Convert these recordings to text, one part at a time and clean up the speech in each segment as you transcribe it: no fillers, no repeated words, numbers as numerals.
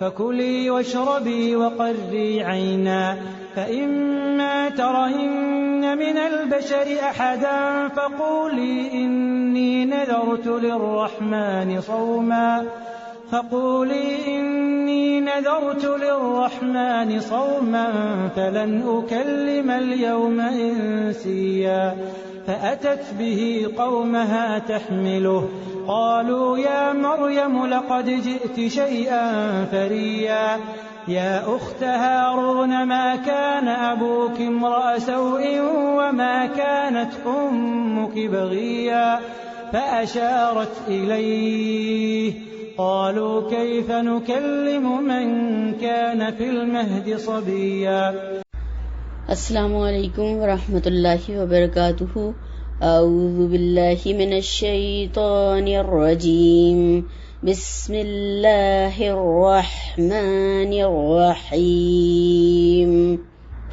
فكلي واشربي وقري عينا فإما ترين من البشر أحدا فقولي إني نذرت للرحمن صوما فلن أكلم اليوم إنسيا فأتت به قومها تحمله قالوا يا مريم لقد جئت شيئا فريا يا أخت هارون ما كان أبوك امرأ سوء وما كانت أمك بغيا فأشارت إليه قالوا كيف نكلم من كان في المهد صبيا. السلام علیکم ورحمۃ اللہ وبرکاتہ. اعوذ باللہ من الشیطان الرجیم. بسم اللہ الرحمن الرحیم.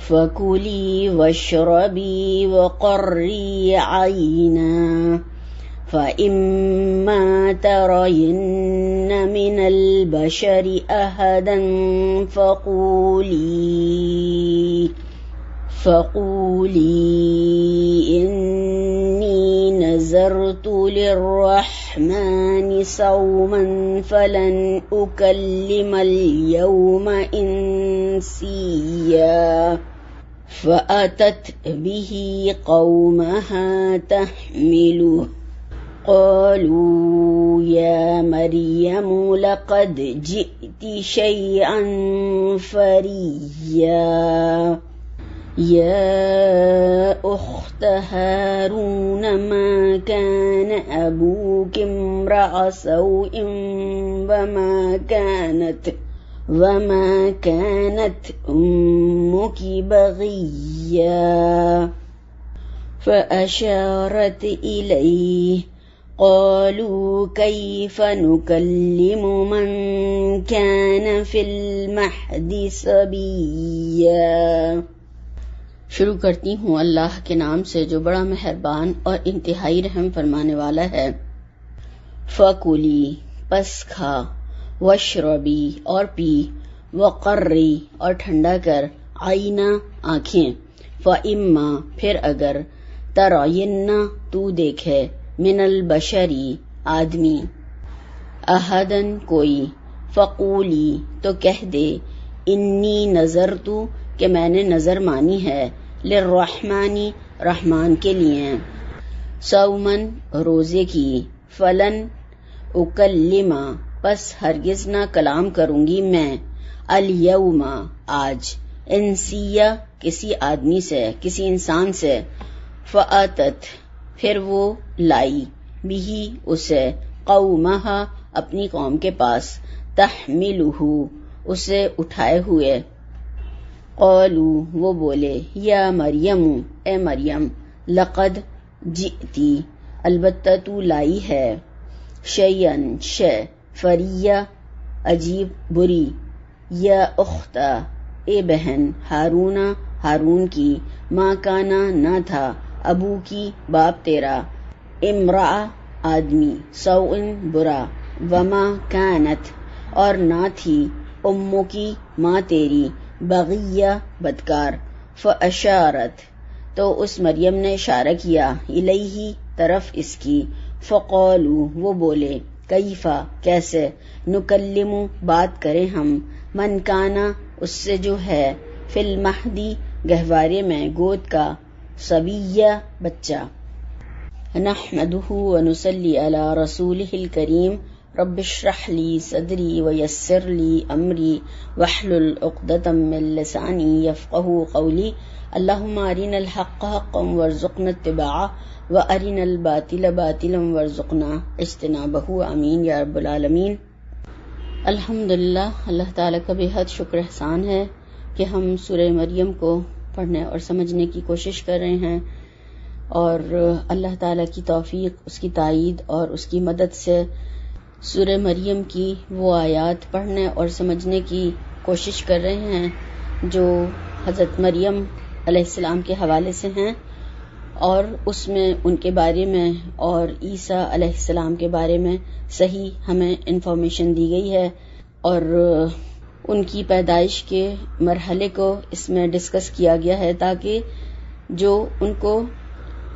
فکلی واشربی وقری عینا فإما ترين من البشر أحدا فقولي إني نذرت للرحمن صوما فلن أكلم اليوم إنسيا فأتت به قومها تحمله قالوا يا مريم لقد جئت شيئا فريا يا أخت هارون ما كان أبوك امرأ سوء وما كانت أمك بغيا فأشارت إليه قالوا كيف نكلم من كان في المهد صبيا. شروع کرتی ہوں اللہ کے نام سے جو بڑا مہربان اور انتہائی رحم فرمانے والا ہے. فکلی پس کھا، واشربی اور پی، وقری اور ٹھنڈا کر، عینا آنکھیں، فاما پھر اگر، ترین تو دیکھے، من البشری آدمی، احدن کوئی، فقولی تو کہہ دے، انی نذرتو کہ میں نے نظر مانی ہے، للرحمانی رحمان کے لیے، صومن روزے کی، فلن اکلما پس ہرگز نہ کلام کروں گی میں، الیوم آج، انسیہ کسی آدمی سے، کسی انسان سے، فاتت پھر وہ لائی، بھی اسے، قومہا اپنی قوم کے پاس، تحملہ اسے اٹھائے ہوئے، قالو وہ بولے، یا مریم اے مریم، لقد جئتی البتہ تو لائی ہے، شیئن شے، فریہ عجیب بری، یا اختہ اے بہن، ہارونا ہارون کی، ما کانا نہ تھا، ابو کی باپ تیرا، امرا آدمی، سوءن برا، وما کانت اور نہ تھی، امو کی ماں تیری، بغیہ بدکار، فاشارت تو اس مریم نے اشارہ کیا، الیہ طرف اس کی، فقالو وہ بولے، کیفا کیسے، نکلم بات کریں ہم، من کانا اس سے جو ہے، فی المہدی گہوارے میں گود کا، صبیہ بچہ. نحمدہ ونصلی علی رسولہ الکریم. رب اشرح لی صدری ویسر لی امری واحلل عقدۃ من لسانی یفقہوا قولی. اللہم ارنا الحق حقا وارزقنا اتباعہ وارنا الباطل باطلا وارزقنا اجتنابہ. آمین یا رب العالمین. الحمدللہ اللہ تعالیٰ کا بے حد شکر احسان ہے کہ ہم سورہ مریم کو پڑھنے اور سمجھنے کی کوشش کر رہے ہیں، اور اللہ تعالیٰ کی توفیق، اس کی تائید اور اس کی مدد سے سورہ مریم کی وہ آیات پڑھنے اور سمجھنے کی کوشش کر رہے ہیں جو حضرت مریم علیہ السلام کے حوالے سے ہیں، اور اس میں ان کے بارے میں اور عیسیٰ علیہ السلام کے بارے میں صحیح ہمیں انفارمیشن دی گئی ہے. اور ان کی پیدائش کے مرحلے کو اس میں ڈسکس کیا گیا ہے، تاکہ جو ان کو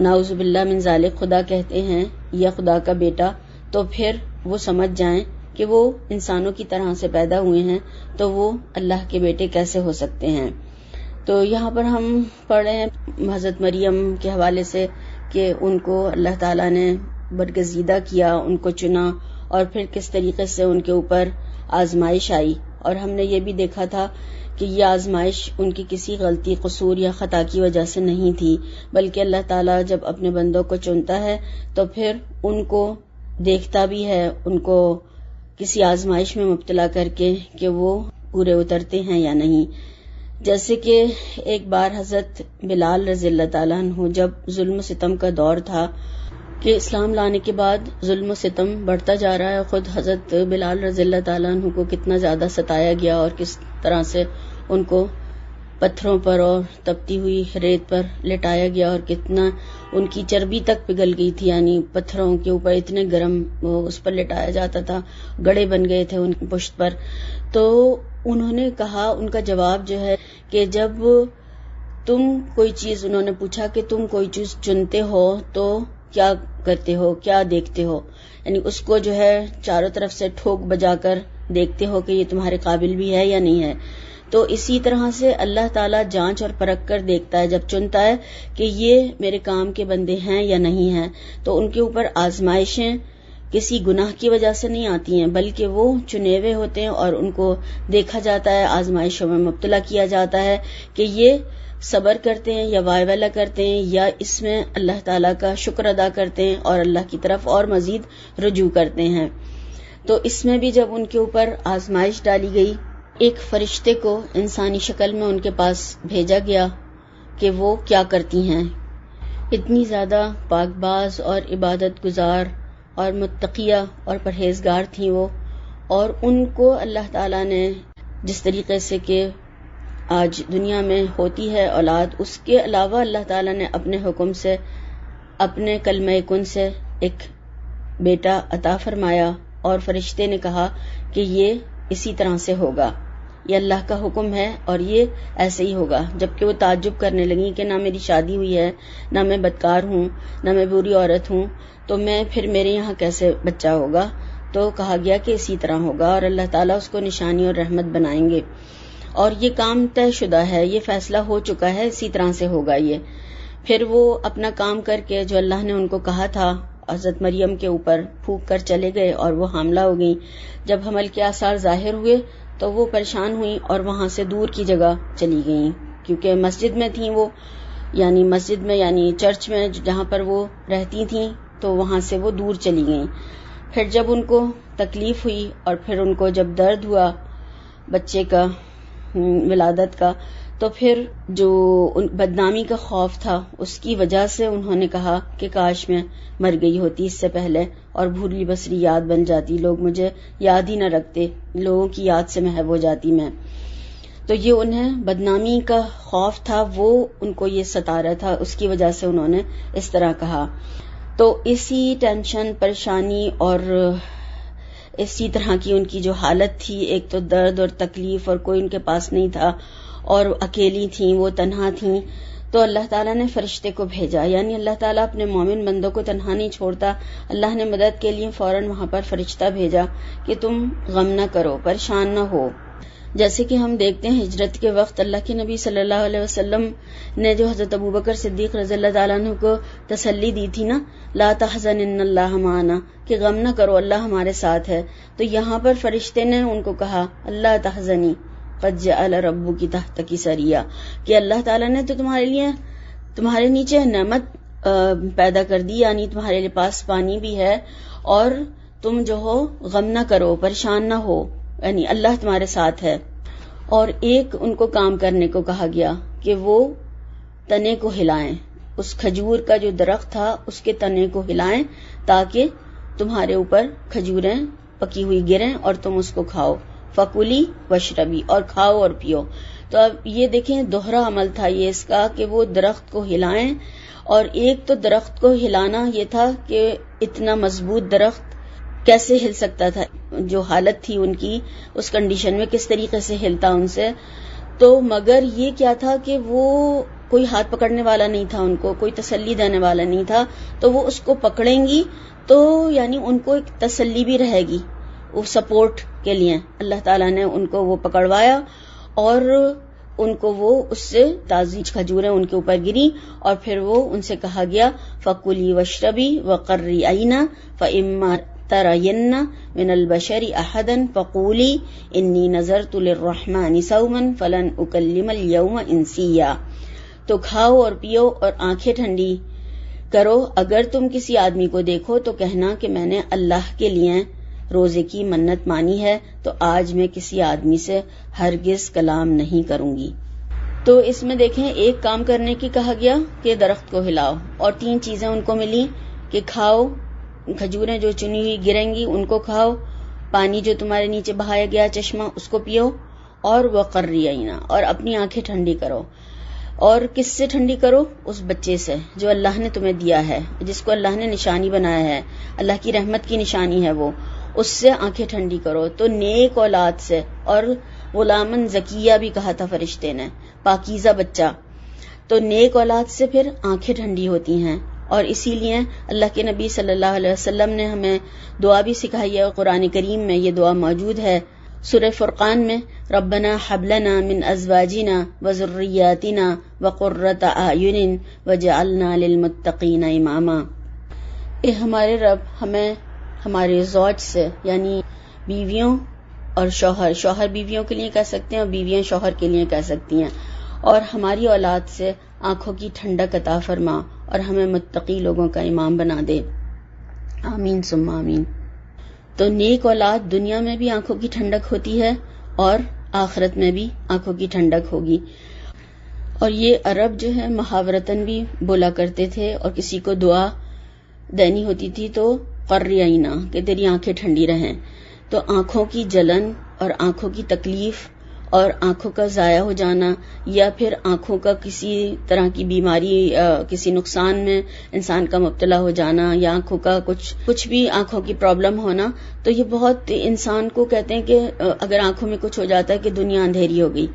نعوذ باللہ من ذالک خدا کہتے ہیں یا خدا کا بیٹا، تو پھر وہ سمجھ جائیں کہ وہ انسانوں کی طرح سے پیدا ہوئے ہیں تو وہ اللہ کے بیٹے کیسے ہو سکتے ہیں۔ تو یہاں پر ہم پڑھ رہے ہیں حضرت مریم کے حوالے سے کہ ان کو اللہ تعالیٰ نے برگزیدہ کیا، ان کو چنا، اور پھر کس طریقے سے ان کے اوپر آزمائش آئی، اور ہم نے یہ بھی دیکھا تھا کہ یہ آزمائش ان کی کسی غلطی، قصور یا خطا کی وجہ سے نہیں تھی، بلکہ اللہ تعالیٰ جب اپنے بندوں کو چنتا ہے تو پھر ان کو دیکھتا بھی ہے، ان کو کسی آزمائش میں مبتلا کر کے کہ وہ پورے اترتے ہیں یا نہیں۔ جیسے کہ ایک بار حضرت بلال رضی اللہ تعالیٰ عنہ جب ظلم و ستم کا دور تھا کہ اسلام لانے کے بعد ظلم و ستم بڑھتا جا رہا ہے، خود حضرت بلال رضی اللہ تعالیٰ عنہ کو کتنا زیادہ ستایا گیا اور کس طرح سے ان کو پتھروں پر اور تپتی ہوئی ریت پر لٹایا گیا، اور کتنا ان کی چربی تک پگھل گئی تھی، یعنی پتھروں کے اوپر اتنے گرم اس پر لٹایا جاتا تھا، گڑے بن گئے تھے ان کی پشت پر۔ تو انہوں نے کہا، ان کا جواب جو ہے کہ جب تم کوئی چیز، انہوں نے پوچھا کہ تم کوئی چیز چنتے ہو تو کیا کرتے ہو، کیا دیکھتے ہو، یعنی اس کو جو ہے چاروں طرف سے ٹھوک بجا کر دیکھتے ہو کہ یہ تمہارے قابل بھی ہے یا نہیں ہے۔ تو اسی طرح سے اللہ تعالیٰ جانچ اور پرکھ کر دیکھتا ہے جب چنتا ہے کہ یہ میرے کام کے بندے ہیں یا نہیں ہیں۔ تو ان کے اوپر آزمائشیں کسی گناہ کی وجہ سے نہیں آتی ہیں، بلکہ وہ چنے ہوئے ہوتے ہیں اور ان کو دیکھا جاتا ہے، آزمائشوں میں مبتلا کیا جاتا ہے کہ یہ صبر کرتے ہیں یا وائے والا کرتے ہیں، یا اس میں اللہ تعالیٰ کا شکر ادا کرتے ہیں اور اللہ کی طرف اور مزید رجوع کرتے ہیں۔ تو اس میں بھی جب ان کے اوپر آزمائش ڈالی گئی، ایک فرشتے کو انسانی شکل میں ان کے پاس بھیجا گیا کہ وہ کیا کرتی ہیں۔ اتنی زیادہ پاک باز اور عبادت گزار اور متقیہ اور پرہیزگار تھیں وہ، اور ان کو اللہ تعالیٰ نے جس طریقے سے کہ آج دنیا میں ہوتی ہے اولاد، اس کے علاوہ اللہ تعالیٰ نے اپنے حکم سے، اپنے کلمہ کن سے ایک بیٹا عطا فرمایا، اور فرشتے نے کہا کہ یہ اسی طرح سے ہوگا، یہ اللہ کا حکم ہے اور یہ ایسے ہی ہوگا۔ جبکہ وہ تعجب کرنے لگیں کہ نہ میری شادی ہوئی ہے، نہ میں بدکار ہوں، نہ میں بری عورت ہوں، تو میں پھر میرے یہاں کیسے بچہ ہوگا؟ تو کہا گیا کہ اسی طرح ہوگا، اور اللہ تعالیٰ اس کو نشانی اور رحمت بنائیں گے، اور یہ کام طے شدہ ہے، یہ فیصلہ ہو چکا ہے، اسی طرح سے ہوگا یہ۔ پھر وہ اپنا کام کر کے جو اللہ نے ان کو کہا تھا حضرت مریم کے اوپر پھونک کر چلے گئے، اور وہ حاملہ ہو گئیں۔ جب حمل کے آثار ظاہر ہوئے تو وہ پریشان ہوئیں اور وہاں سے دور کی جگہ چلی گئیں، کیونکہ مسجد میں تھیں وہ، یعنی مسجد میں یعنی چرچ میں جہاں پر وہ رہتی تھیں، تو وہاں سے وہ دور چلی گئیں۔ پھر جب ان کو تکلیف ہوئی اور پھر ان کو جب درد ہوا بچے کا، ولادت کا، تو پھر جو بدنامی کا خوف تھا اس کی وجہ سے انہوں نے کہا کہ کاش میں مر گئی ہوتی اس سے پہلے اور بھولی بسری یاد بن جاتی، لوگ مجھے یاد ہی نہ رکھتے، لوگوں کی یاد سے محو ہو جاتی میں۔ تو یہ انہیں بدنامی کا خوف تھا، وہ ان کو یہ ستا رہا تھا، اس کی وجہ سے انہوں نے اس طرح کہا۔ تو اسی ٹینشن، پریشانی اور اسی طرح کی ان کی جو حالت تھی، ایک تو درد اور تکلیف اور کوئی ان کے پاس نہیں تھا، اور اکیلی تھیں، وہ تنہا تھیں، تو اللہ تعالیٰ نے فرشتے کو بھیجا، یعنی اللہ تعالیٰ اپنے مومن بندوں کو تنہا نہیں چھوڑتا۔ اللہ نے مدد کے لیے فوراً وہاں پر فرشتہ بھیجا کہ تم غم نہ کرو، پریشان نہ ہو۔ جیسے کہ ہم دیکھتے ہیں ہجرت کے وقت اللہ کے نبی صلی اللہ علیہ وسلم نے جو حضرت ابوبکر صدیق رضی اللہ تعالیٰ عنہ کو تسلی دی تھی نا، لا تحزن ان اللہ معنا، کہ غم نہ کرو، اللہ ہمارے ساتھ ہے۔ تو یہاں پر فرشتے نے ان کو کہا اللہ تحزنی قد جعل ربک تحتک سریا، کہ اللہ تعالیٰ نے تو تمہارے نیچے نعمت پیدا کر دی، یعنی تمہارے پاس پانی بھی ہے، اور تم جو ہو غم نہ کرو، پریشان نہ ہو، یعنی اللہ تمہارے ساتھ ہے۔ اور ایک ان کو کام کرنے کو کہا گیا کہ وہ تنے کو ہلائیں، اس کھجور کا جو درخت تھا اس کے تنے کو ہلائیں تاکہ تمہارے اوپر کھجوریں پکی ہوئی گریں اور تم اس کو کھاؤ، فکلی وشربی، اور کھاؤ اور پیو۔ تو اب یہ دیکھیں دوہرا عمل تھا یہ اس کا کہ وہ درخت کو ہلائیں، اور ایک تو درخت کو ہلانا یہ تھا کہ اتنا مضبوط درخت کیسے ہل سکتا تھا، جو حالت تھی ان کی اس کنڈیشن میں کس طریقے سے ہلتا ان سے. تو مگر یہ کیا تھا کہ وہ کوئی ہاتھ پکڑنے والا نہیں تھا، ان کو کوئی تسلی دینے والا نہیں تھا. تو وہ اس کو پکڑیں گی تو یعنی ان کو ایک تسلی بھی رہے گی، وہ سپورٹ کے لیے اللہ تعالیٰ نے ان کو وہ پکڑوایا اور ان کو وہ اس سے تازی کھجوریں ان کے اوپر گری. اور پھر وہ ان سے کہا گیا فَكُلِي وَاشْرَبِي وَقَرِّي عَيْنًا فَإِمَّا تَرَيِنَّ مِنَ الْبَشَرِ أَحَدًا فَقُولِي إِنِّي نَذَرْتُ لِلرَّحْمَنِ صَوْمًا فَلَنْ أُكَلِّمَ الْيَوْمَ إِنسِيًّا. تو کھاؤ اور پیو اور آنکھیں ٹھنڈی کرو، اگر تم کسی آدمی کو دیکھو تو کہنا کہ میں نے اللہ کے لیے روزے کی منت مانی ہے، تو آج میں کسی آدمی سے ہرگز کلام نہیں کروں گی. تو اس میں دیکھیں ایک کام کرنے کی کہا گیا کہ درخت کو ہلاؤ، اور 3 چیزیں ان کو ملی کہ کھاؤ، کھجوریں جو چنی ہوئی گریں گی ان کو کھاؤ، پانی جو تمہارے نیچے بہایا گیا چشمہ اس کو پیو، اور وقرّی عینا، اور اپنی آنکھیں ٹھنڈی کرو. اور کس سے ٹھنڈی کرو؟ اس بچے سے جو اللہ نے تمہیں دیا ہے، جس کو اللہ نے نشانی بنایا ہے، اللہ کی رحمت کی نشانی ہے وہ، اس سے آنکھیں ٹھنڈی کرو. تو نیک اولاد سے، اور غلامن زکیہ بھی کہا تھا فرشتے نے، پاکیزہ بچہ. تو نیک اولاد سے پھر آنکھیں ٹھنڈی ہوتی ہیں. اور اسی لیے اللہ کے نبی صلی اللہ علیہ وسلم نے ہمیں دعا بھی سکھائی ہے، قرآن کریم میں یہ دعا موجود ہے سورہ فرقان میں، ربنا حب لنا من ازواجنا وذریاتنا وقرۃ اعین وجعلنا للمتقین اماما. اے ہمارے رب، ہمیں ہمارے زوج سے یعنی بیویوں اور شوہر بیویوں کے لیے کہہ سکتے ہیں اور بیویاں شوہر کے لیے کہہ سکتی ہیں، اور ہماری اولاد سے آنکھوں کی ٹھنڈک عطا فرما اور ہمیں متقی لوگوں کا امام بنا دے. آمین ثم آمین. تو نیک اولاد دنیا میں بھی آنکھوں کی ٹھنڈک ہوتی ہے اور آخرت میں بھی آنکھوں کی ٹھنڈک ہوگی. اور یہ عرب جو ہے محاورتاً بھی بولا کرتے تھے، اور کسی کو دعا دینی ہوتی تھی تو قرّی عینا، کہ تیری آنکھیں ٹھنڈی رہیں. تو آنکھوں کی جلن اور آنکھوں کی تکلیف اور آنکھوں کا ضائع ہو جانا، یا پھر آنکھوں کا کسی طرح کی بیماری، کسی نقصان میں انسان کا مبتلا ہو جانا، یا آنکھوں کا کچھ بھی آنکھوں کی پرابلم ہونا، تو یہ بہت انسان کو کہتے ہیں کہ اگر آنکھوں میں کچھ ہو جاتا ہے کہ دنیا اندھیری ہو گئی.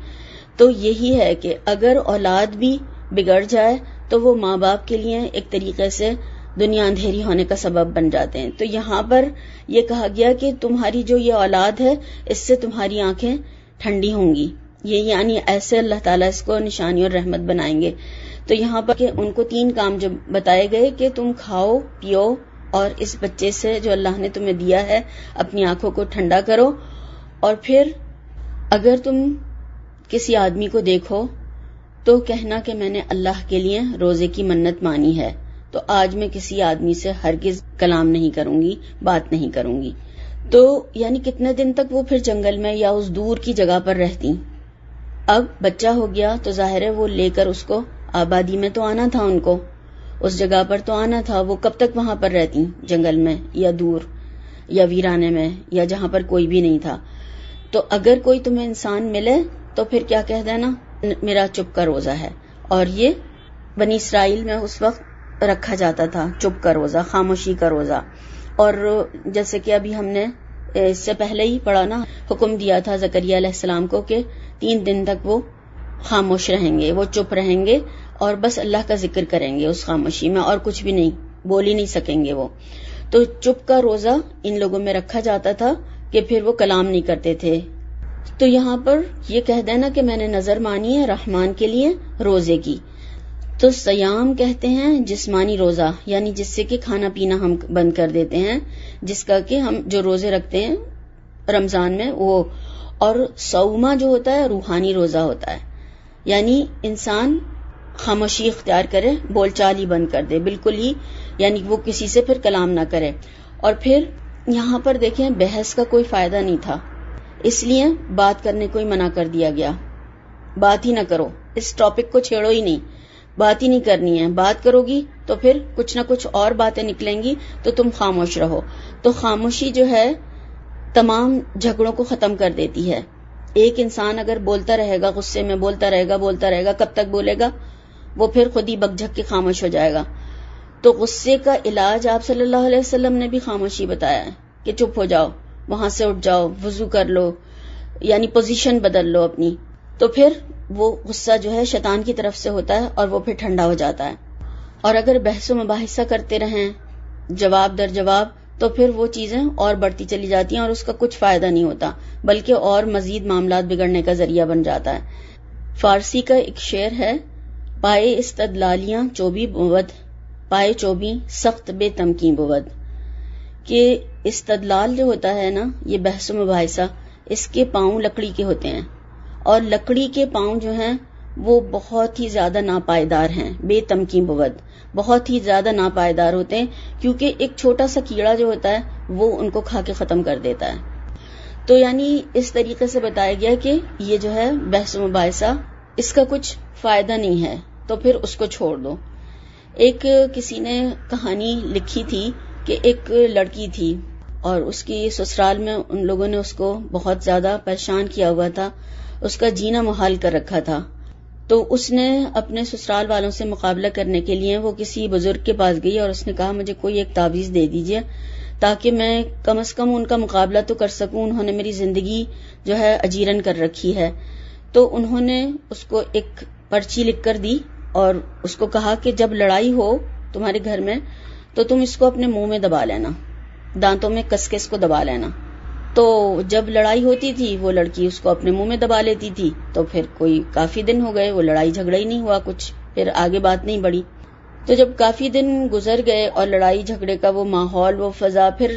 تو یہی ہے کہ اگر اولاد بھی بگڑ جائے تو وہ ماں باپ کے لیے ایک طریقے سے دنیا اندھیری ہونے کا سبب بن جاتے ہیں. تو یہاں پر یہ کہا گیا کہ تمہاری جو یہ اولاد ہے اس سے تمہاری آنکھیں ٹھنڈی ہوں گی. یہ یعنی ایسے اللہ تعالیٰ اس کو نشانی اور رحمت بنائیں گے. تو یہاں پر کہ ان کو 3 کام جو بتائے گئے کہ تم کھاؤ پیو اور اس بچے سے جو اللہ نے تمہیں دیا ہے اپنی آنکھوں کو ٹھنڈا کرو. اور پھر اگر تم کسی آدمی کو دیکھو تو کہنا کہ میں نے اللہ کے لیے روزے کی منت مانی ہے، تو آج میں کسی آدمی سے ہرگز کلام نہیں کروں گی، بات نہیں کروں گی. تو یعنی کتنے دن تک وہ پھر جنگل میں یا اس دور کی جگہ پر رہتی. اب بچہ ہو گیا تو ظاہر ہے وہ لے کر اس کو آبادی میں تو آنا تھا، ان کو اس جگہ پر تو آنا تھا. وہ کب تک وہاں پر رہتی؟ جنگل میں یا دور یا ویرانے میں یا جہاں پر کوئی بھی نہیں تھا. تو اگر کوئی تمہیں انسان ملے تو پھر کیا کہہ دینا، میرا چپ کا روزہ ہے. اور یہ بنی اسرائیل میں اس وقت رکھا جاتا تھا چپ کا روزہ، خاموشی کا روزہ. اور جیسے کہ ابھی ہم نے اس سے پہلے ہی پڑھا نا، حکم دیا تھا زکریا علیہ السلام کو کہ 3 دن تک وہ خاموش رہیں گے، وہ چپ رہیں گے اور بس اللہ کا ذکر کریں گے اس خاموشی میں، اور کچھ بھی نہیں، بول ہی نہیں سکیں گے وہ. تو چپ کا روزہ ان لوگوں میں رکھا جاتا تھا کہ پھر وہ کلام نہیں کرتے تھے. تو یہاں پر یہ کہہ دینا کہ میں نے نظر مانی ہے رحمان کے لیے روزے کی. تو سیام کہتے ہیں جسمانی روزہ، یعنی جس سے کہ کھانا پینا ہم بند کر دیتے ہیں، جس کا کہ ہم جو روزے رکھتے ہیں رمضان میں وہ. اور صومہ جو ہوتا ہے روحانی روزہ ہوتا ہے، یعنی انسان خاموشی اختیار کرے، بول چال ہی بند کر دے بالکل ہی، یعنی وہ کسی سے پھر کلام نہ کرے. اور پھر یہاں پر دیکھیں بحث کا کوئی فائدہ نہیں تھا، اس لیے بات کرنے کو ہی منع کر دیا گیا. بات ہی نہ کرو، اس ٹاپک کو چھیڑو ہی نہیں، بات ہی نہیں کرنی ہے. بات کرو گی تو پھر کچھ نہ کچھ اور باتیں نکلیں گی، تو تم خاموش رہو. تو خاموشی جو ہے تمام جھگڑوں کو ختم کر دیتی ہے. ایک انسان اگر بولتا رہے گا، غصے میں بولتا رہے گا، کب تک بولے گا؟ وہ پھر خود ہی بک جھک کے خاموش ہو جائے گا. تو غصے کا علاج آپ صلی اللہ علیہ وسلم نے بھی خاموشی بتایا ہے کہ چپ ہو جاؤ، وہاں سے اٹھ جاؤ، وضو کر لو، یعنی پوزیشن بدل لو اپنی، تو پھر وہ غصہ جو ہے شیطان کی طرف سے ہوتا ہے اور وہ پھر ٹھنڈا ہو جاتا ہے. اور اگر بحث و مباحثہ کرتے رہیں جواب در جواب تو پھر وہ چیزیں اور بڑھتی چلی جاتی ہیں اور اس کا کچھ فائدہ نہیں ہوتا بلکہ اور مزید معاملات بگڑنے کا ذریعہ بن جاتا ہے. فارسی کا ایک شعر ہے، پائے استدلالیاں چوبی بود، پائے چوبی سخت بے تمکیں بود، کہ استدلال جو ہوتا ہے نا، یہ بحث و مباحثہ، اس کے پاؤں لکڑی کے ہوتے ہیں اور لکڑی کے پاؤں جو ہیں وہ بہت ہی زیادہ ناپائیدار ہیں. بے تمکیں بود، بہت ہی زیادہ ناپائیدار ہوتے ہیں کیونکہ ایک چھوٹا سا کیڑا جو ہوتا ہے وہ ان کو کھا کے ختم کر دیتا ہے. تو یعنی اس طریقے سے بتایا گیا کہ یہ جو ہے بحث و مباحثہ، اس کا کچھ فائدہ نہیں ہے تو پھر اس کو چھوڑ دو. ایک کسی نے کہانی لکھی تھی کہ ایک لڑکی تھی اور اس کی سسرال میں ان لوگوں نے اس کو بہت زیادہ پریشان کیا ہوا تھا، اس کا جینا محال کر رکھا تھا. تو اس نے اپنے سسرال والوں سے مقابلہ کرنے کے لیے وہ کسی بزرگ کے پاس گئی اور اس نے کہا مجھے کوئی ایک تعویذ دے دیجئے تاکہ میں کم از کم ان کا مقابلہ تو کر سکوں، انہوں نے میری زندگی جو ہے اجیرن کر رکھی ہے. تو انہوں نے اس کو ایک پرچی لکھ کر دی اور اس کو کہا کہ جب لڑائی ہو تمہارے گھر میں تو تم اس کو اپنے منہ میں دبا لینا، دانتوں میں کس کے اس کو دبا لینا. تو جب لڑائی ہوتی تھی وہ لڑکی اس کو اپنے منہ میں دبا لیتی تھی، تو پھر کوئی کافی دن ہو گئے، وہ لڑائی جھگڑا ہی نہیں ہوا کچھ، پھر آگے بات نہیں بڑھی. تو جب کافی دن گزر گئے اور لڑائی جھگڑے کا وہ ماحول، وہ فضا، پھر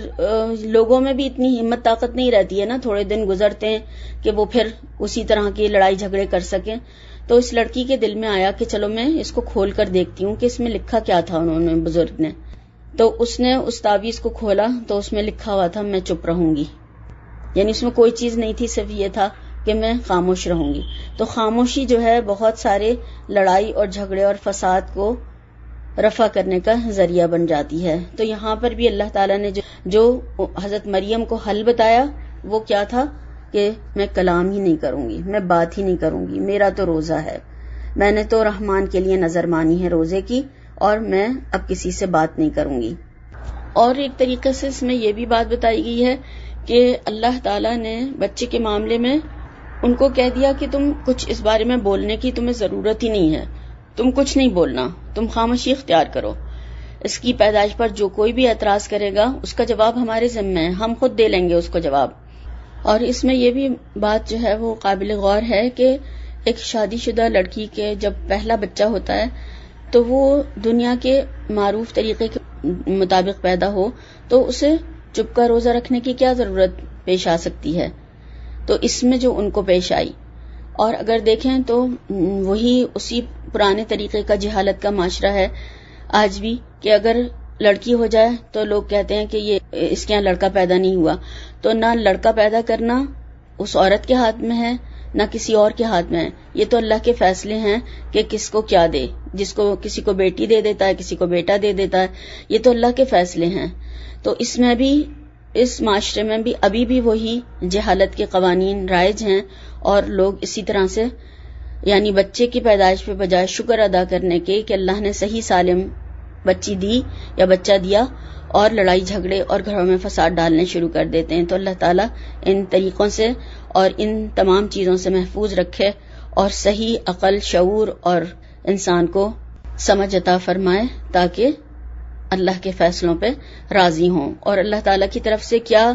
لوگوں میں بھی اتنی ہمت طاقت نہیں رہتی ہے نا، تھوڑے دن گزرتے ہیں کہ وہ پھر اسی طرح کی لڑائی جھگڑے کر سکیں. تو اس لڑکی کے دل میں آیا کہ چلو میں اس کو کھول کر دیکھتی ہوں کہ اس میں لکھا کیا تھا انہوں نے، بزرگ نے. تو اس نے اس تعویذ کو کھولا تو اس میں لکھا ہوا تھا میں چپ رہوں گی، یعنی اس میں کوئی چیز نہیں تھی، صرف یہ تھا کہ میں خاموش رہوں گی. تو خاموشی جو ہے بہت سارے لڑائی اور جھگڑے اور فساد کو رفع کرنے کا ذریعہ بن جاتی ہے. تو یہاں پر بھی اللہ تعالیٰ نے جو حضرت مریم کو حل بتایا وہ کیا تھا کہ میں کلام ہی نہیں کروں گی، میں بات ہی نہیں کروں گی، میرا تو روزہ ہے، میں نے تو رحمان کے لیے نظر مانی ہے روزے کی، اور میں اب کسی سے بات نہیں کروں گی. اور ایک طریقے سے اس میں یہ بھی بات بتائی گئی ہے کہ اللہ تعالیٰ نے بچے کے معاملے میں ان کو کہہ دیا کہ تم کچھ اس بارے میں بولنے کی تمہیں ضرورت ہی نہیں ہے، تم کچھ نہیں بولنا، تم خاموشی اختیار کرو. اس کی پیدائش پر جو کوئی بھی اعتراض کرے گا اس کا جواب ہمارے ذمہ ہے، ہم خود دے لیں گے اس کو جواب. اور اس میں یہ بھی بات جو ہے وہ قابل غور ہے کہ ایک شادی شدہ لڑکی کے جب پہلا بچہ ہوتا ہے تو وہ دنیا کے معروف طریقے کے مطابق پیدا ہو تو اسے چپ کا روزہ رکھنے کی کیا ضرورت پیش آ سکتی ہے. تو اس میں جو ان کو پیش آئی، اور اگر دیکھیں تو وہی اسی پرانے طریقے کا جہالت کا معاشرہ ہے آج بھی، کہ اگر لڑکی ہو جائے تو لوگ کہتے ہیں کہ یہ اس کے یہاں لڑکا پیدا نہیں ہوا. تو نہ لڑکا پیدا کرنا اس عورت کے ہاتھ میں ہے نہ کسی اور کے ہاتھ میں ہے، یہ تو اللہ کے فیصلے ہیں کہ کس کو کیا دے، جس کو کسی کو بیٹی دے دیتا ہے، کسی کو بیٹا دے دیتا ہے، یہ تو اللہ کے فیصلے ہیں. تو اس میں بھی، اس معاشرے میں بھی ابھی بھی وہی جہالت کے قوانین رائج ہیں اور لوگ اسی طرح سے یعنی بچے کی پیدائش پہ بجائے شکر ادا کرنے کے کہ اللہ نے صحیح سالم بچی دی یا بچہ دیا، اور لڑائی جھگڑے اور گھروں میں فساد ڈالنے شروع کر دیتے ہیں. تو اللہ تعالیٰ ان طریقوں سے اور ان تمام چیزوں سے محفوظ رکھے اور صحیح عقل، شعور اور انسان کو سمجھ عطا فرمائے تاکہ اللہ کے فیصلوں پہ راضی ہوں. اور اللہ تعالیٰ کی طرف سے کیا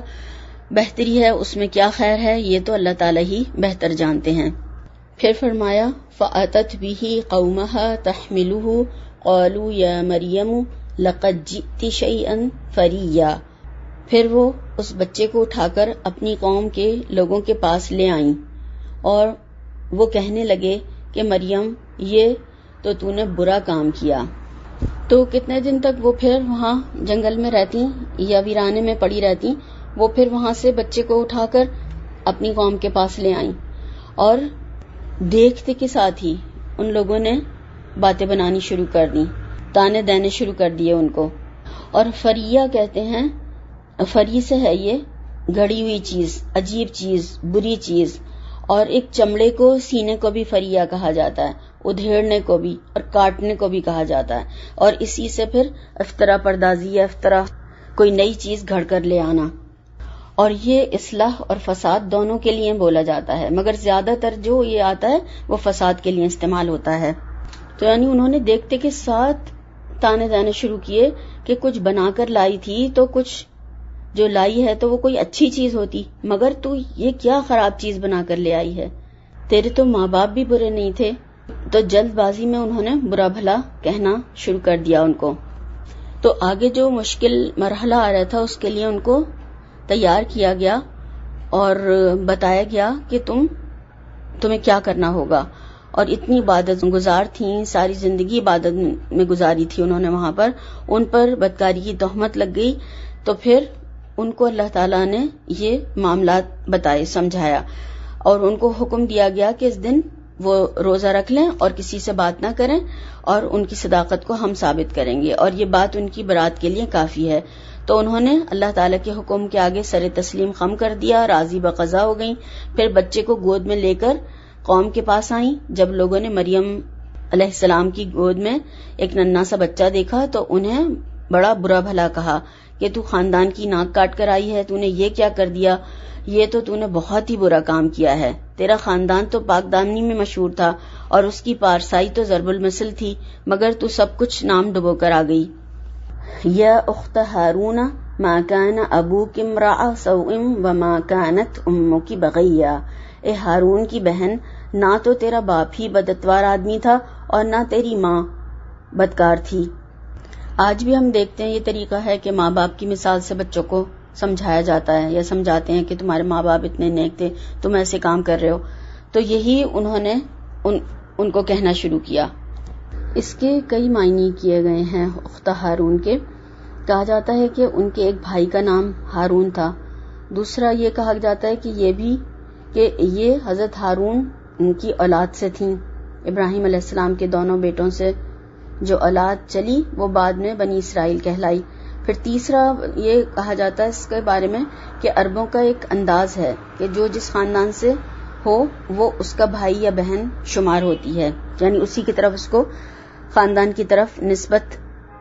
بہتری ہے، اس میں کیا خیر ہے، یہ تو اللہ تعالیٰ ہی بہتر جانتے ہیں. پھر فرمایا فَأَتَتْ بِهِ قَوْمَهَا تَحْمِلُهُ قَالُوا يَا مَرْيَمُ لَقَدْ جِئْتِ شَيْئًا فَرِيًّا. پھر وہ اس بچے کو اٹھا کر اپنی قوم کے لوگوں کے پاس لے آئیں اور وہ کہنے لگے کہ مریم یہ تو نے برا کام کیا. تو کتنے دن تک وہ پھر وہاں جنگل میں رہتی یا ویرانے میں پڑی رہتی. وہ پھر وہاں سے بچے کو اٹھا کر اپنی قوم کے پاس لے آئیں اور دیکھتے کے ساتھ ہی ان لوگوں نے باتیں بنانی شروع کر دی، تانے دینے شروع کر دیے ان کو. اور فریہ کہتے ہیں، فری سے ہے یہ گھڑی ہوئی چیز، عجیب چیز، بری چیز. اور ایک چمڑے کو، سینے کو بھی فریہ کہا جاتا ہے، ادھیڑنے کو بھی اور کاٹنے کو بھی کہا جاتا ہے. اور اسی سے پھر افطرا پردازی یا افطرا کوئی نئی چیز گھڑ کر لے آنا. اور یہ اصلاح اور فساد دونوں کے لیے بولا جاتا ہے، مگر زیادہ تر جو یہ آتا ہے وہ فساد کے لیے استعمال ہوتا ہے۔ تو یعنی انہوں نے دیکھتے کے ساتھ تانے دینے شروع کیے کہ کچھ بنا کر لائی تھی تو کچھ جو لائی ہے تو وہ کوئی اچھی چیز ہوتی، مگر تو یہ کیا خراب چیز بنا کر لے آئی ہے، تیرے تو ماں باپ بھی برے نہیں تھے۔ تو جلد بازی میں انہوں نے برا بھلا کہنا شروع کر دیا ان کو۔ تو آگے جو مشکل مرحلہ آ رہا تھا اس کے لیے ان کو تیار کیا گیا اور بتایا گیا کہ تمہیں کیا کرنا ہوگا، اور اتنی عبادت گزار تھیں، ساری زندگی عبادت میں گزاری تھی انہوں نے وہاں ان پر بدکاری کی تہمت لگ گئی۔ تو پھر ان کو اللہ تعالیٰ نے یہ معاملات بتائے، سمجھایا، اور ان کو حکم دیا گیا کہ اس دن وہ روزہ رکھ لیں اور کسی سے بات نہ کریں، اور ان کی صداقت کو ہم ثابت کریں گے، اور یہ بات ان کی برات کے لیے کافی ہے۔ تو انہوں نے اللہ تعالیٰ کے حکم کے آگے سر تسلیم خم کر دیا، راضی بقضا ہو گئیں۔ پھر بچے کو گود میں لے کر قوم کے پاس آئیں۔ جب لوگوں نے مریم علیہ السلام کی گود میں ایک ننھا سا بچہ دیکھا تو انہیں بڑا برا بھلا کہا کہ تو خاندان کی ناک کاٹ کر آئی ہے، تو نے یہ کیا کر دیا، یہ تو نے بہت ہی برا کام کیا ہے، تیرا خاندان تو پاک دامنی میں مشہور تھا اور اس کی پارسائی تو ضرب المثل تھی، مگر تو سب کچھ نام ڈبو کر آ گئی۔ یا اخت ہارون ما کان ابوک امرأ سوء وما کانت امک بغیہ، اے ہارون کی بہن، نہ تو تیرا باپ ہی بداتوار آدمی تھا اور نہ تیری ماں بدکار تھی۔ آج بھی ہم دیکھتے ہیں یہ طریقہ ہے کہ ماں باپ کی مثال سے بچوں کو سمجھایا جاتا ہے یا سمجھاتے ہیں کہ تمہارے ماں باپ اتنے نیک تھے، تم ایسے کام کر رہے ہو۔ تو یہی انہوں نے ان کو کہنا شروع کیا۔ اس کے کئی معنی کیے گئے ہیں اخت ہارون کے۔ کہا جاتا ہے کہ ان کے ایک بھائی کا نام ہارون تھا، دوسرا یہ کہا جاتا ہے کہ یہ حضرت ہارون ان کی اولاد سے تھیں، ابراہیم علیہ السلام کے دونوں بیٹوں سے جو اولاد چلی وہ بعد میں بنی اسرائیل کہلائی۔ پھر تیسرا یہ کہا جاتا ہے اس کے بارے میں کہ عربوں کا ایک انداز ہے کہ جو جس خاندان سے ہو وہ اس کا بھائی یا بہن شمار ہوتی ہے، یعنی اسی کی طرف اس کو خاندان کی طرف نسبت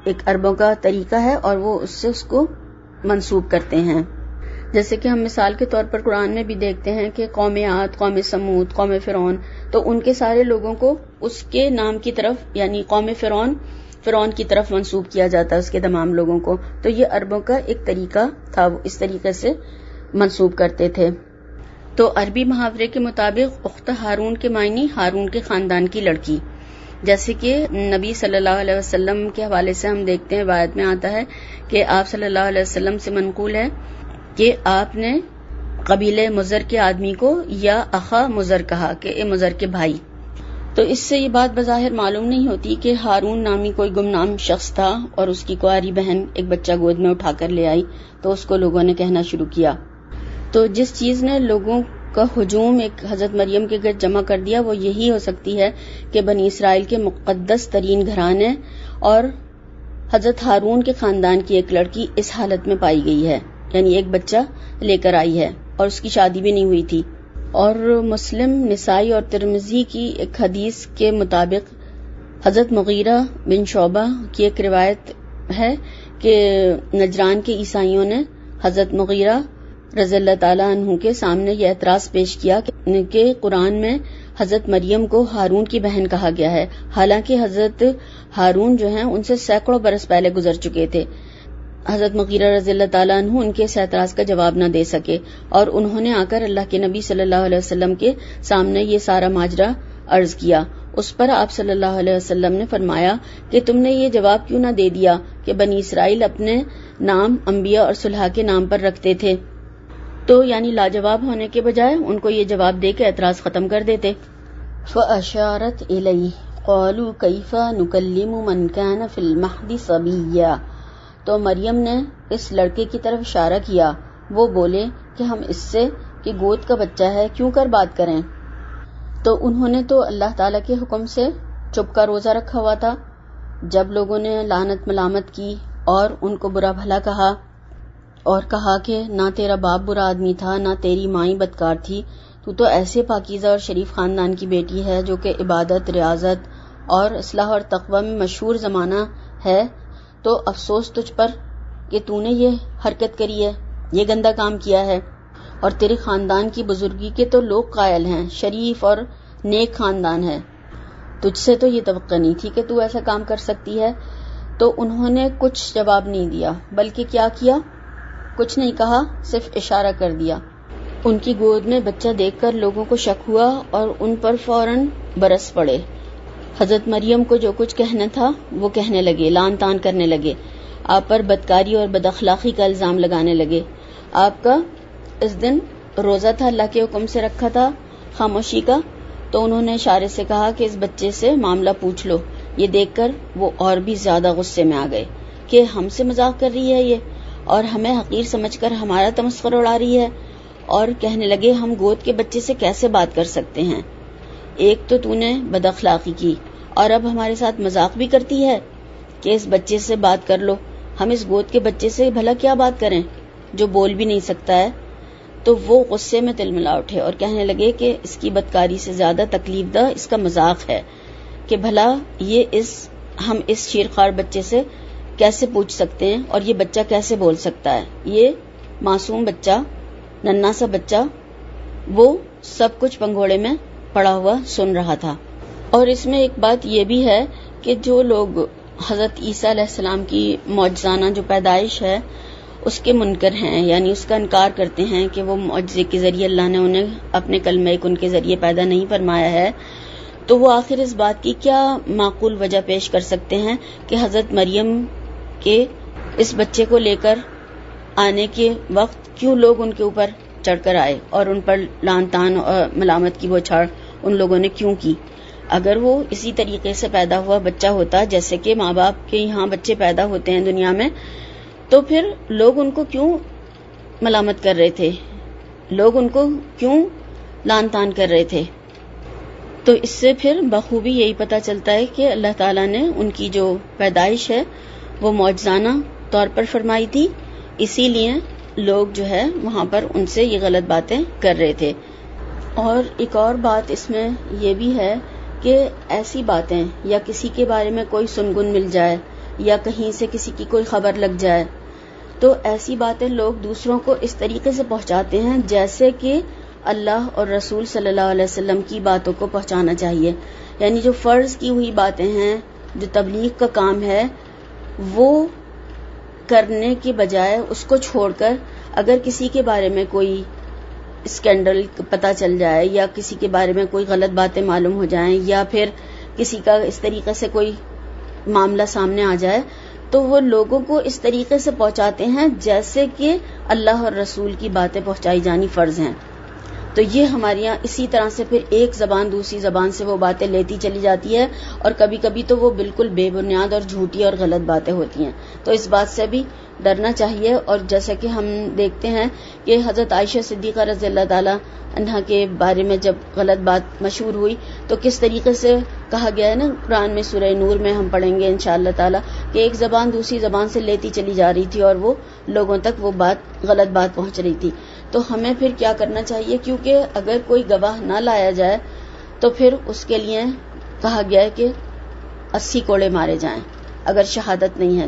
ایک عربوں کا طریقہ ہے اور وہ اس سے اس کو منسوب کرتے ہیں۔ جیسے کہ ہم مثال کے طور پر قرآن میں بھی دیکھتے ہیں کہ قوم عاد، قوم سمود، قوم فرعون، تو ان کے سارے لوگوں کو اس کے نام کی طرف یعنی قوم فرعون کی طرف منسوب کیا جاتا ہے اس کے تمام لوگوں کو۔ تو یہ عربوں کا ایک طریقہ تھا، وہ اس طریقے سے منسوب کرتے تھے۔ تو عربی محاورے کے مطابق اخت ہارون کے معنی ہارون کے خاندان کی لڑکی، جیسے کہ نبی صلی اللہ علیہ وسلم کے حوالے سے ہم دیکھتے ہیں، روایت میں آتا ہے کہ آپ صلی اللہ علیہ وسلم سے منقول ہے کہ آپ نے قبیلہ مزر کے آدمی کو یا اخا مزر کہا کہ اے مزر کے بھائی۔ تو اس سے یہ بات بظاہر معلوم نہیں ہوتی کہ ہارون نامی کوئی گمنام شخص تھا اور اس کی کواری بہن ایک بچہ گود میں اٹھا کر لے آئی تو اس کو لوگوں نے کہنا شروع کیا۔ تو جس چیز نے لوگوں کا ہجوم ایک حضرت مریم کے گرد جمع کر دیا وہ یہی ہو سکتی ہے کہ بنی اسرائیل کے مقدس ترین گھرانے اور حضرت ہارون کے خاندان کی ایک لڑکی اس حالت میں پائی گئی ہے، یعنی ایک بچہ لے کر آئی ہے اور اس کی شادی بھی نہیں ہوئی تھی۔ اور مسلم، نسائی اور ترمذی کی ایک حدیث کے مطابق حضرت مغیرہ بن شعبہ کی ایک روایت ہے کہ نجران کے عیسائیوں نے حضرت مغیرہ رضی اللہ تعالیٰ عنہ کے سامنے یہ اعتراض پیش کیا کہ قرآن میں حضرت مریم کو ہارون کی بہن کہا گیا ہے، حالانکہ حضرت ہارون جو ہیں ان سے سینکڑوں برس پہلے گزر چکے تھے۔ حضرت مغیرہ رضی اللہ تعالیٰ عنہ ان کے اس اعتراض کا جواب نہ دے سکے اور انہوں نے آ کر اللہ کے نبی صلی اللہ علیہ وسلم کے سامنے یہ سارا ماجرا عرض کیا۔ اس پر آپ صلی اللہ علیہ وسلم نے فرمایا کہ تم نے یہ جواب کیوں نہ دے دیا کہ بنی اسرائیل اپنے نام انبیاء اور صلحاء کے نام پر رکھتے تھے، تو یعنی لاجواب ہونے کے بجائے ان کو یہ جواب دے کے اعتراض ختم کر دیتے۔ فَأَشَارَتْ إِلَيْهِ قَالُوا كَيْفَ نُكَلِّمُ مَنْ كَانَ فِي الْمَهْدِ صَبِيًّا، تو مریم نے اس لڑکے کی طرف اشارہ کیا، وہ بولے کہ ہم اس سے کہ گود کا بچہ ہے کیوں کر بات کریں۔ تو انہوں نے تو اللہ تعالیٰ کے حکم سے چپ کا روزہ رکھا ہوا تھا۔ جب لوگوں نے لعنت ملامت کی اور ان کو برا بھلا کہا اور کہا کہ نہ تیرا باپ برا آدمی تھا نہ تیری ماں بدکار تھی، تو ایسے پاکیزہ اور شریف خاندان کی بیٹی ہے جو کہ عبادت، ریاضت اور اصلاح اور تقوی میں مشہور زمانہ ہے، تو افسوس تجھ پر کہ تو نے یہ حرکت کری ہے۔ یہ گندا کام کیا ہے، اور تیرے خاندان کی بزرگی کے تو لوگ قائل ہیں، شریف اور نیک خاندان ہے، تجھ سے تو یہ توقع نہیں تھی کہ تو ایسا کام کر سکتی ہے۔ تو انہوں نے کچھ جواب نہیں دیا، بلکہ کیا کیا، کچھ نہیں کہا، صرف اشارہ کر دیا۔ ان کی گود میں بچہ دیکھ کر لوگوں کو شک ہوا اور ان پر فوراً برس پڑے۔ حضرت مریم کو جو کچھ کہنا تھا وہ کہنے لگے، لان تان کرنے لگے، آپ پر بدکاری اور بد اخلاقی کا الزام لگانے لگے۔ آپ کا اس دن روزہ تھا، اللہ کے حکم سے رکھا تھا خاموشی کا، تو انہوں نے اشارے سے کہا کہ اس بچے سے معاملہ پوچھ لو۔ یہ دیکھ کر وہ اور بھی زیادہ غصے میں آ گئے کہ ہم سے مذاق کر رہی ہے یہ، اور ہمیں حقیر سمجھ کر ہمارا تمسخر اڑا رہی ہے، اور کہنے لگے ہم گود کے بچے سے کیسے بات کر سکتے ہیں، ایک تو نے بد اخلاقی کی اور اب ہمارے ساتھ مذاق بھی کرتی ہے کہ اس بچے سے بات کر لو۔ ہم اس گود کے بچے سے بھلا کیا بات کریں جو بول بھی نہیں سکتا ہے۔ تو وہ غصے میں تلملا اٹھے اور کہنے لگے کہ اس کی بدکاری سے زیادہ تکلیف دہ اس کا مذاق ہے کہ بھلا ہم اس شیرخوار بچے سے کیسے پوچھ سکتے ہیں، اور یہ بچہ کیسے بول سکتا ہے۔ یہ معصوم بچہ، ننھا سا بچہ، وہ سب کچھ پنگھوڑے میں پڑا ہوا سن رہا تھا۔ اور اس میں ایک بات یہ بھی ہے کہ جو لوگ حضرت عیسیٰ علیہ السلام کی معجزانہ جو پیدائش ہے اس کے منکر ہیں، یعنی اس کا انکار کرتے ہیں کہ وہ معجزے کے ذریعے اللہ نے انہیں اپنے کلمہ کن کے ذریعے پیدا نہیں فرمایا ہے، تو وہ آخر اس بات کی کیا معقول وجہ پیش کر سکتے ہیں کہ حضرت مریم کے اس بچے کو لے کر آنے کے وقت کیوں لوگ ان کے اوپر چڑھ کر آئے اور ان پر لعن طعن اور ملامت کی بوچھاڑ ان لوگوں نے کیوں کی۔ اگر وہ اسی طریقے سے پیدا ہوا بچہ ہوتا جیسے کہ ماں باپ کے یہاں بچے پیدا ہوتے ہیں دنیا میں، تو پھر لوگ ان کو کیوں ملامت کر رہے تھے، لوگ ان کو کیوں لعن طعن کر رہے تھے۔ تو اس سے پھر بخوبی یہی پتہ چلتا ہے کہ اللہ تعالیٰ نے ان کی جو پیدائش ہے وہ معجزانہ طور پر فرمائی تھی، اسی لیے لوگ جو ہے وہاں پر ان سے یہ غلط باتیں کر رہے تھے۔ اور ایک اور بات اس میں یہ بھی ہے کہ ایسی باتیں یا کسی کے بارے میں کوئی سنگن مل جائے یا کہیں سے کسی کی کوئی خبر لگ جائے تو ایسی باتیں لوگ دوسروں کو اس طریقے سے پہنچاتے ہیں جیسے کہ اللہ اور رسول صلی اللہ علیہ وسلم کی باتوں کو پہنچانا چاہیے، یعنی جو فرض کی ہوئی باتیں ہیں، جو تبلیغ کا کام ہے، وہ کرنے کے بجائے اس کو چھوڑ کر اگر کسی کے بارے میں کوئی اسکینڈل پتہ چل جائے یا کسی کے بارے میں کوئی غلط باتیں معلوم ہو جائیں یا پھر کسی کا اس طریقے سے کوئی معاملہ سامنے آ جائے تو وہ لوگوں کو اس طریقے سے پہنچاتے ہیں جیسے کہ اللہ اور رسول کی باتیں پہنچائی جانی فرض ہیں۔ تو یہ ہمارے یہاں اسی طرح سے پھر ایک زبان دوسری زبان سے وہ باتیں لیتی چلی جاتی ہے، اور کبھی کبھی تو وہ بالکل بے بنیاد اور جھوٹی اور غلط باتیں ہوتی ہیں۔ تو اس بات سے بھی ڈرنا چاہیے۔ اور جیسا کہ ہم دیکھتے ہیں کہ حضرت عائشہ صدیقہ رضی اللہ تعالی عنہا کے بارے میں جب غلط بات مشہور ہوئی تو کس طریقے سے کہا گیا ہے نا قرآن میں، سورہ نور میں ہم پڑھیں گے انشاءاللہ تعالی کہ ایک زبان دوسری زبان سے لیتی چلی جا رہی تھی اور وہ لوگوں تک وہ بات غلط بات پہنچ رہی تھی۔ تو ہمیں پھر کیا کرنا چاہیے، کیونکہ اگر کوئی گواہ نہ لایا جائے تو پھر اس کے لیے کہا گیا ہے کہ 80 کوڑے مارے جائیں اگر شہادت نہیں ہے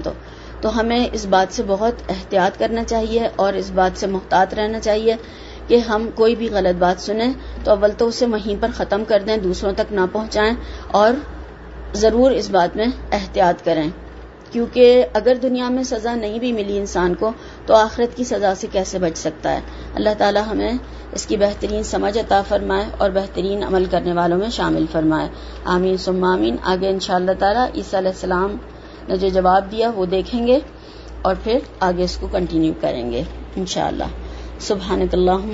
تو ہمیں اس بات سے بہت احتیاط کرنا چاہیے اور اس بات سے محتاط رہنا چاہیے کہ ہم کوئی بھی غلط بات سنیں تو اول تو اسے وہیں پر ختم کر دیں، دوسروں تک نہ پہنچائیں، اور ضرور اس بات میں احتیاط کریں، کیونکہ اگر دنیا میں سزا نہیں بھی ملی انسان کو تو آخرت کی سزا سے کیسے بچ سکتا ہے۔ اللہ تعالی ہمیں اس کی بہترین سمجھ عطا فرمائے اور بہترین عمل کرنے والوں میں شامل فرمائے، آمین ثم آمین۔ آگے انشاءاللہ تعالی عیسیٰ علیہ السلام نے جو جواب دیا وہ دیکھیں گے اور پھر آگے اس کو کنٹینیو کریں گے انشاءاللہ۔ سبحانک اللہم